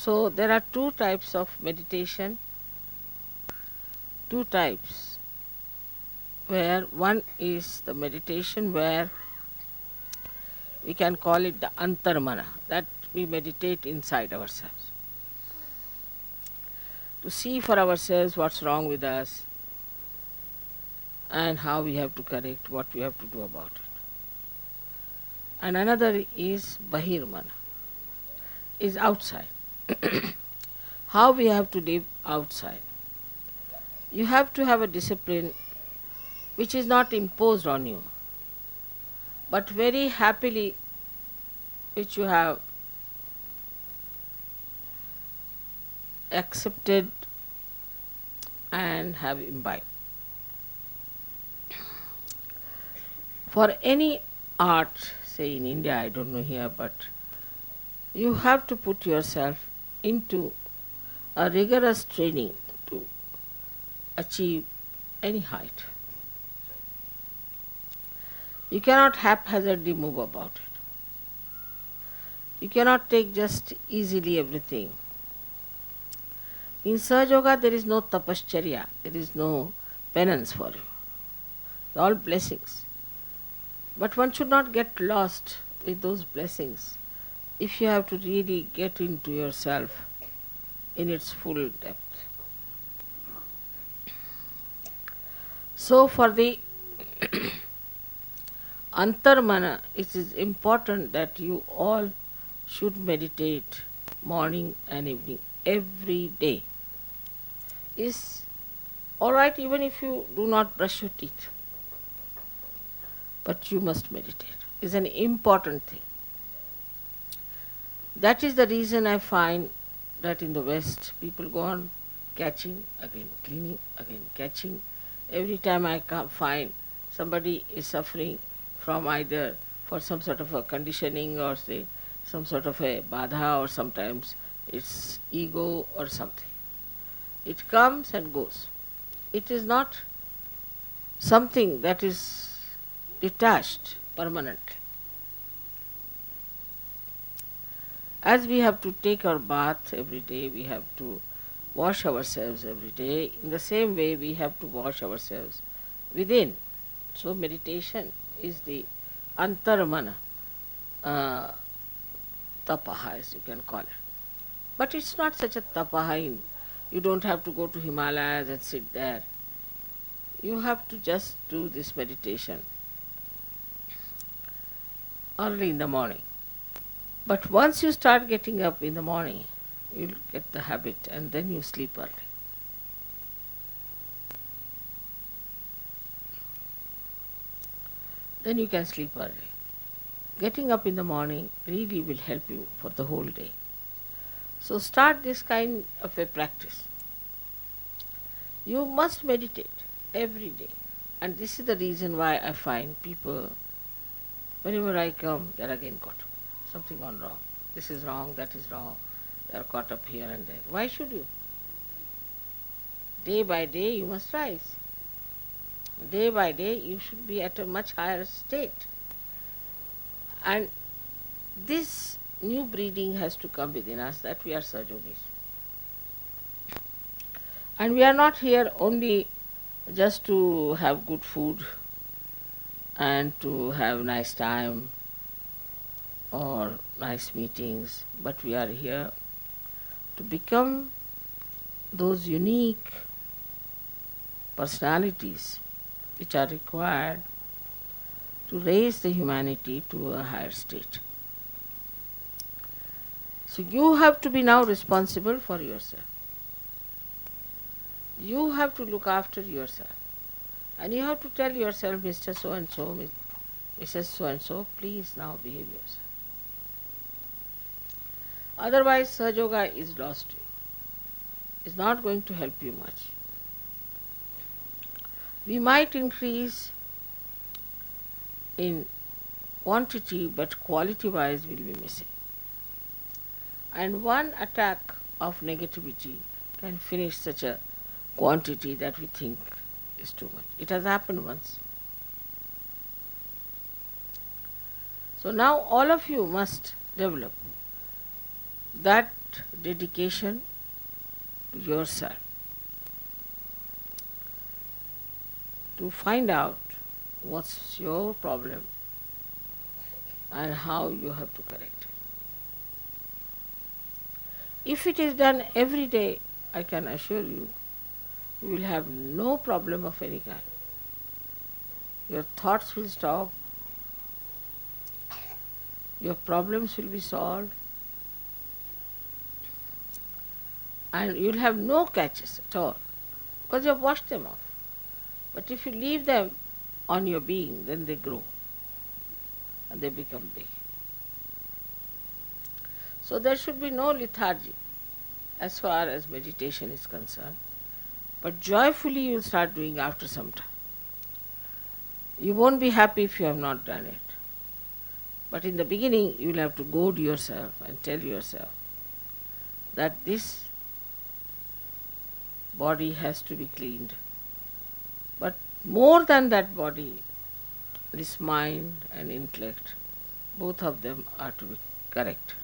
So there are two types of meditation, two types, where one is the meditation where we can call it the antarmana, that we meditate inside ourselves to see for ourselves what's wrong with us and how we have to correct, what we have to do about it. And another is bahirmana, is outside. How we have to live outside. You have to have a discipline which is not imposed on you, but very happily which you have accepted and have imbibed. For any art, say in India, I don't know here, but you have to put yourself into a rigorous training to achieve any height. You cannot haphazardly move about it. You cannot take just easily everything. In Sahaja Yoga there is no tapascharya, there is no penance for you. All blessings. But one should not get lost with those blessings if you have to really get into yourself in its full depth. So for the antarmana, it is important that you all should meditate morning and evening every day. Is alright even if you do not brush your teeth, but you must meditate. Is an important thing. That is the reason I find that in the West people go on catching, again cleaning, again catching. Every time I find somebody is suffering from either for some sort of a conditioning or say some sort of a badha, or sometimes it's ego or something. It comes and goes. It is not something that is detached permanently. As we have to take our bath every day, we have to wash ourselves every day, in the same way we have to wash ourselves within. So meditation is the antarmana tapaha, as you can call it. But it's not such a tapaha. You don't have to go to Himalayas and sit there. You have to just do this meditation early in the morning. But once you start getting up in the morning, you'll get the habit and then you sleep early. Then you can sleep early. Getting up in the morning really will help you for the whole day. So start this kind of a practice. You must meditate every day. And this is the reason why I find people, whenever I come, they're again caught up. Something gone wrong. This is wrong, that is wrong. They're caught up here and there. Why should you? Day by day you must rise. Day by day you should be at a much higher state. And this new breeding has to come within us, that we are Sahajogis. And we are not here only just to have good food and to have nice time or nice meetings, but we are here to become those unique personalities which are required to raise the humanity to a higher state. So you have to be now responsible for yourself. You have to look after yourself. And you have to tell yourself, Mr. So-and-so, Mrs. So-and-so, please now behave yourself. Otherwise, Sahaja Yoga is lost to you. It's not going to help you much. We might increase in quantity, but quality-wise will be missing. And one attack of negativity can finish such a quantity that we think is too much. It has happened once. So now all of you must develop that dedication to yourself to find out what's your problem and how you have to correct it. If it is done every day, I can assure you, you will have no problem of any kind. Your thoughts will stop, your problems will be solved, and you'll have no catches at all because you have washed them off. But if you leave them on your being, then they grow and they become big. So there should be no lethargy as far as meditation is concerned, but joyfully you will start doing after some time. You won't be happy if you have not done it. But in the beginning, you will have to goad yourself and tell yourself that this body has to be cleaned. But more than that body, this mind and intellect, both of them are to be correct.